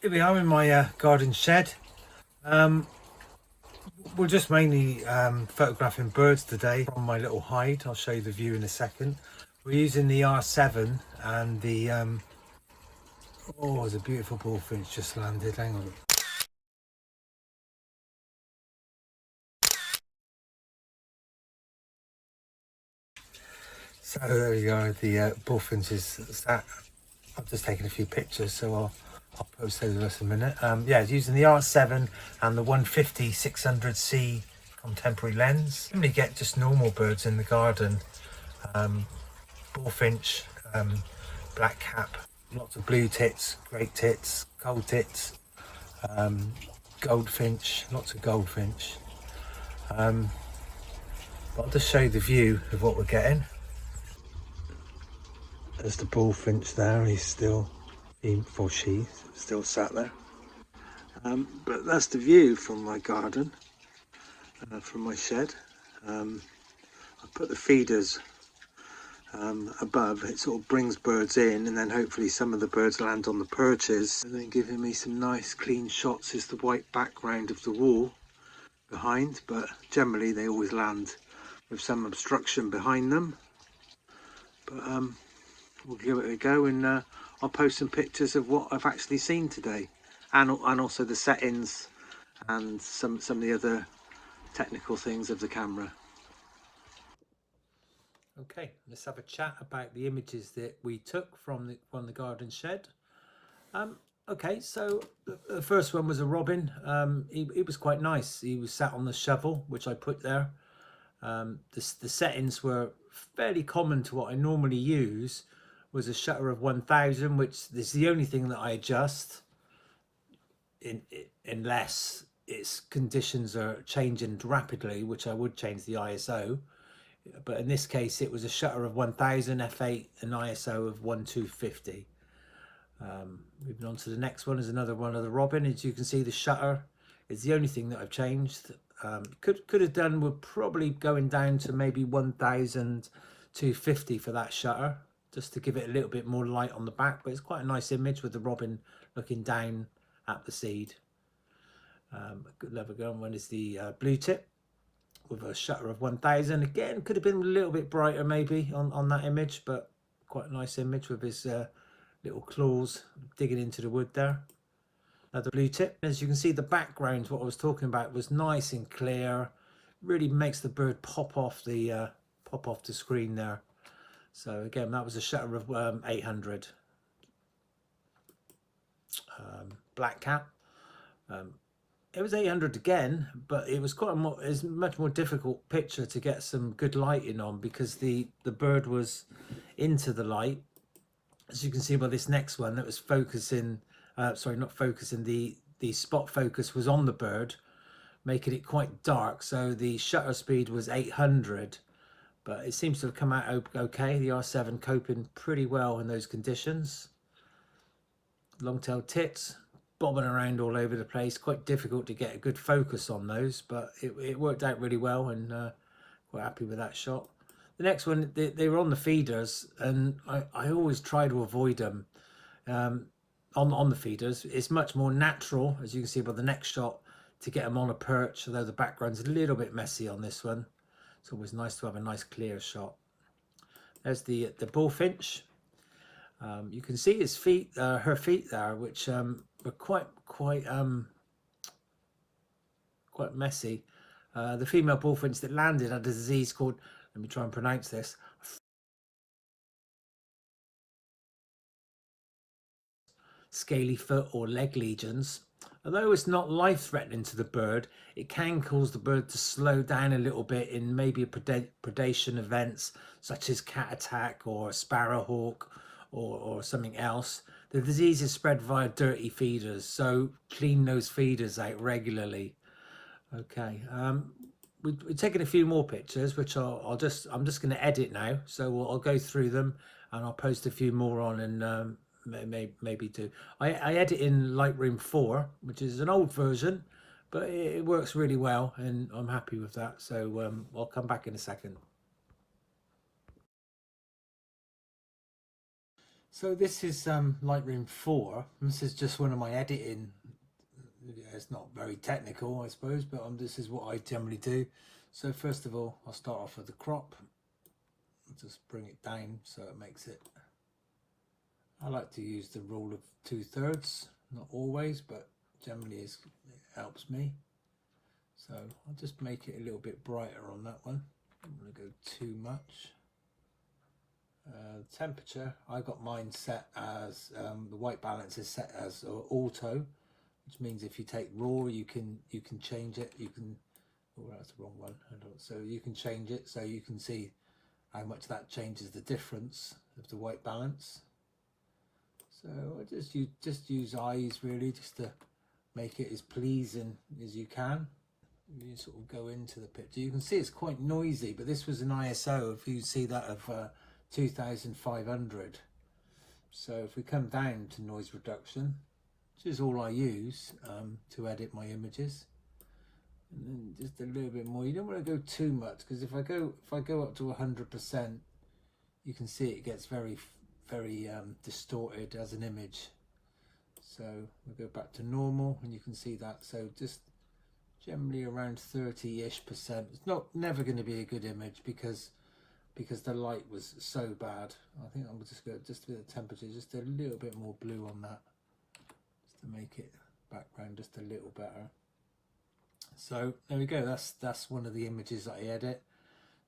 Here we are in my garden shed. We're just mainly photographing birds today from my little hide. I'll show you the view in a second. We're using the R7 and the oh, there's a beautiful bullfinch just landed. Hang on. So there you go. The bullfinch is that. I've just taken a few pictures, so I'll post those in just a minute. Yeah, it's using the R7 and the 150 600C contemporary lens. You normally get just normal birds in the garden. Bullfinch, black cap, lots of blue tits, great tits, gold tits, goldfinch, lots of goldfinch. But I'll just show you the view of what we're getting. There's the bullfinch there, he's still, or she, still sat there. But that's the view from my garden, from my shed. I put the feeders above. It sort of brings birds in, and then hopefully some of the birds land on the perches, and then giving me some nice clean shots is the white background of the wall behind, but generally they always land with some obstruction behind them. But we'll give it a go, and I'll post some pictures of what I've actually seen today, and also the settings and some of the other technical things of the camera. Okay, let's have a chat about the images that we took from the garden shed. Okay, so the first one was a robin. He was quite nice. He was sat on the shovel, which I put there. The settings were fairly common to what I normally use. Was a shutter of 1000, which is the only thing that I adjust unless its conditions are changing rapidly, which I would change the ISO. But in this case it was a shutter of 1000 f8 and ISO of 1250. Moving on to the next one is another one of the robin. As you can see, the shutter is the only thing that I've changed. Could have done with probably going down to maybe 1250 for that shutter, just to give it a little bit more light on the back, but it's quite a nice image with the robin looking down at the seed. Another good one is the blue tip with a shutter of 1000. Again, could have been a little bit brighter maybe on that image, but quite a nice image with his little claws digging into the wood there. Another blue tip. As you can see, the background, what I was talking about, was nice and clear. Really makes the bird pop off the screen there. So again, that was a shutter of 800. Black cap. It was 800 again, but it was it's a much more difficult picture to get some good lighting on, because the bird was into the light. As you can see by this next one, that was focusing, sorry, not focusing, the spot focus was on the bird, making it quite dark. So the shutter speed was 800, but it seems to have come out okay. The R7 coping pretty well in those conditions. Long-tailed tits bobbing around all over the place, quite difficult to get a good focus on those, but it worked out really well, and quite happy with that shot. The next one, they were on the feeders, and I always try to avoid them on the feeders. It's much more natural, as you can see by the next shot, to get them on a perch, although the background's a little bit messy on this one. It's always nice to have a nice clear shot. There's the bullfinch. You can see his feet, her feet there, which were quite messy. The female bullfinch that landed had a disease called, let me try and pronounce this, scaly foot or leg lesions. Although it's not life-threatening to the bird, it can cause the bird to slow down a little bit in maybe predation events such as cat attack or sparrowhawk or something else. The disease is spread via dirty feeders, so clean those feeders out regularly. Okay, we've taken a few more pictures, which I'm just going to edit now, so I'll go through them and I'll post a few more on, and maybe do. I edit in Lightroom 4, which is an old version, but it works really well, and I'm happy with that. So I'll come back in a second. So this is Lightroom 4. This is just one of my editing. It's not very technical, I suppose, but this is what I generally do. So first of all, I'll start off with the crop. I'll just bring it down so it makes it. I like to use the rule of 2/3, not always, but generally it helps me. So I'll just make it a little bit brighter on that one. I don't want to go too much. Temperature, I got mine set as the white balance is set as auto, which means if you take raw, you can change it. You can, oh, that's the wrong one. So you can change it so you can see how much that changes the difference of the white balance. So I just use eyes really, just to make it as pleasing as you can. You sort of go into the picture. You can see it's quite noisy, but this was an ISO, if you see that, of 2500. So if we come down to noise reduction, which is all I use to edit my images, and then just a little bit more. You don't want to go too much, because if I go up to 100%, you can see it gets very distorted as an image. So we'll go back to normal, and you can see that. So just generally around 30-ish%. It's never going to be a good image because the light was so bad. I think I'm just going to just with the temperature, just a little bit more blue on that, just to make it background just a little better. So there we go. That's one of the images that I edit.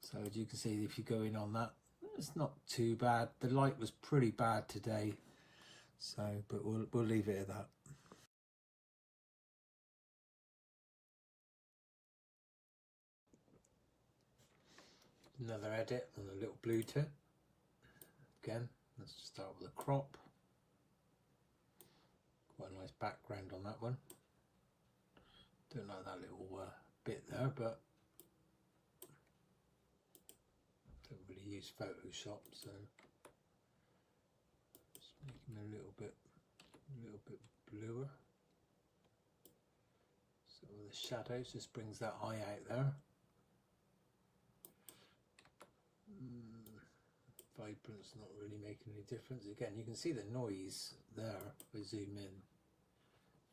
So as you can see, if you go in on that, it's not too bad. The light was pretty bad today, so but we'll leave it at that. Another edit on a little blue tip. Again, let's just start with a crop. Quite a nice background on that one. Don't like that little bit there, but don't really use Photoshop, so just making a little bit bluer. So with the shadows, just brings that eye out there. Vibrance not really making any difference. Again, you can see the noise there if I zoom in.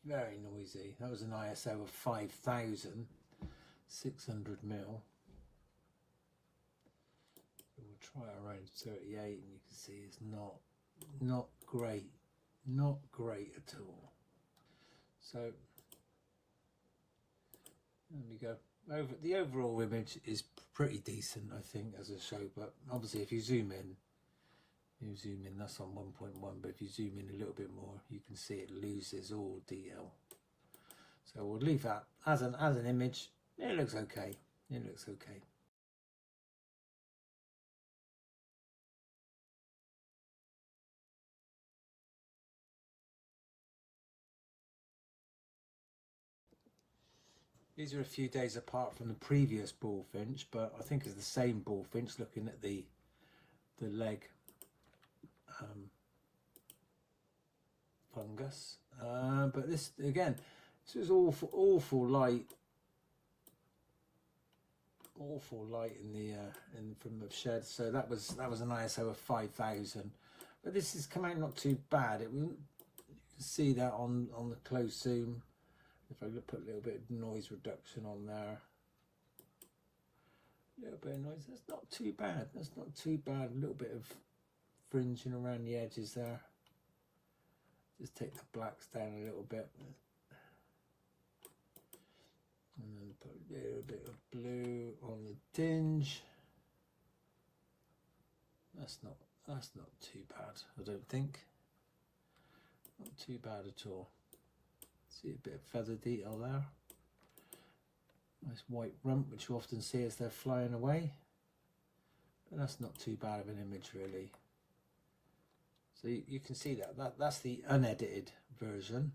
Very noisy. That was an ISO of 5,600mm. We'll try around 38, and you can see it's not great, not great at all. So there we go. The overall image is pretty decent, I think, as a show, but obviously if you zoom in, that's on 1.1, but if you zoom in a little bit more, you can see it loses all detail. So we'll leave that as an image. It looks okay. It looks okay. These are a few days apart from the previous bullfinch, but I think it's the same bullfinch, looking at the leg fungus. But this, again, this was awful light in the from the shed. So that was an ISO of 5,000. But this has come out not too bad. It wouldn't, you can see that on the close zoom. If I put a little bit of noise reduction on there, a little bit of noise, that's not too bad. That's not too bad. A little bit of fringing around the edges there. Just take the blacks down a little bit, and then put a little bit of blue on the tinge. That's not too bad, I don't think. Not too bad at all. See a bit of feather detail there. Nice white rump, which you often see as they're flying away. But that's not too bad of an image, really. So you can see that's the unedited version,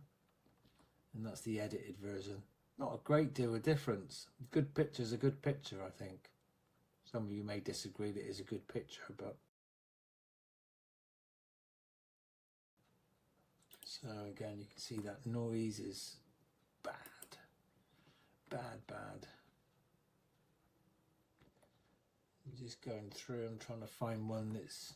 and that's the edited version. Not a great deal of difference. Good picture's a good picture, I think. Some of you may disagree that it is a good picture, but so again, you can see that noise is bad. I'm just going through, I'm trying to find one that's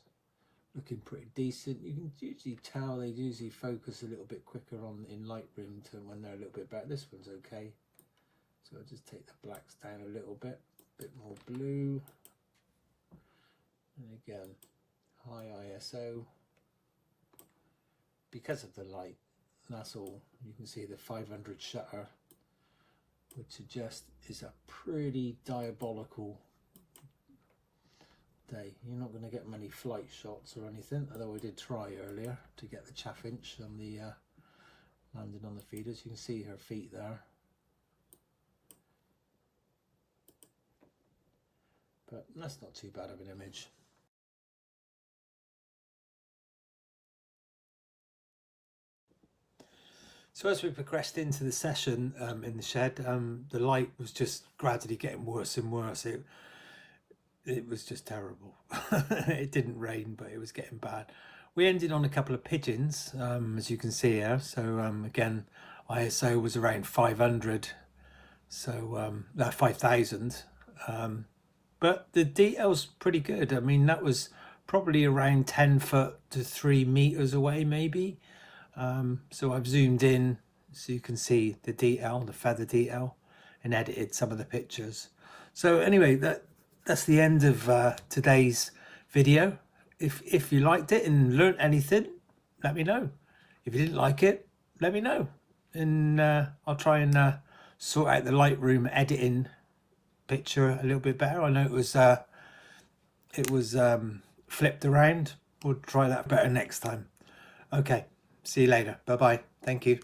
looking pretty decent. You can usually tell they usually focus a little bit quicker on in Lightroom to when they're a little bit better. This one's okay. So I'll just take the blacks down a little bit more blue. And again, high ISO. Because of the light, that's all. You can see the 500 shutter, which suggests is a pretty diabolical day. You're not going to get many flight shots or anything, although I did try earlier to get the chaff inch on the landing on the feeders. You can see her feet there. But that's not too bad of an image. So as we progressed into the session in the shed, the light was just gradually getting worse and worse. It was just terrible. It didn't rain, but it was getting bad. We ended on a couple of pigeons, as you can see here. So again, ISO was around 500, so 5,000. But the detail's pretty good. I mean, that was probably around 10 foot to 3 meters away, maybe. So I've zoomed in so you can see the detail, the feather detail, and edited some of the pictures. So anyway, that's the end of today's video. If you liked it and learnt anything, let me know. If you didn't like it, let me know, and I'll try and sort out the Lightroom editing picture a little bit better. I know it was flipped around. We'll try that better next time. Okay, see you later. Bye bye. Thank you.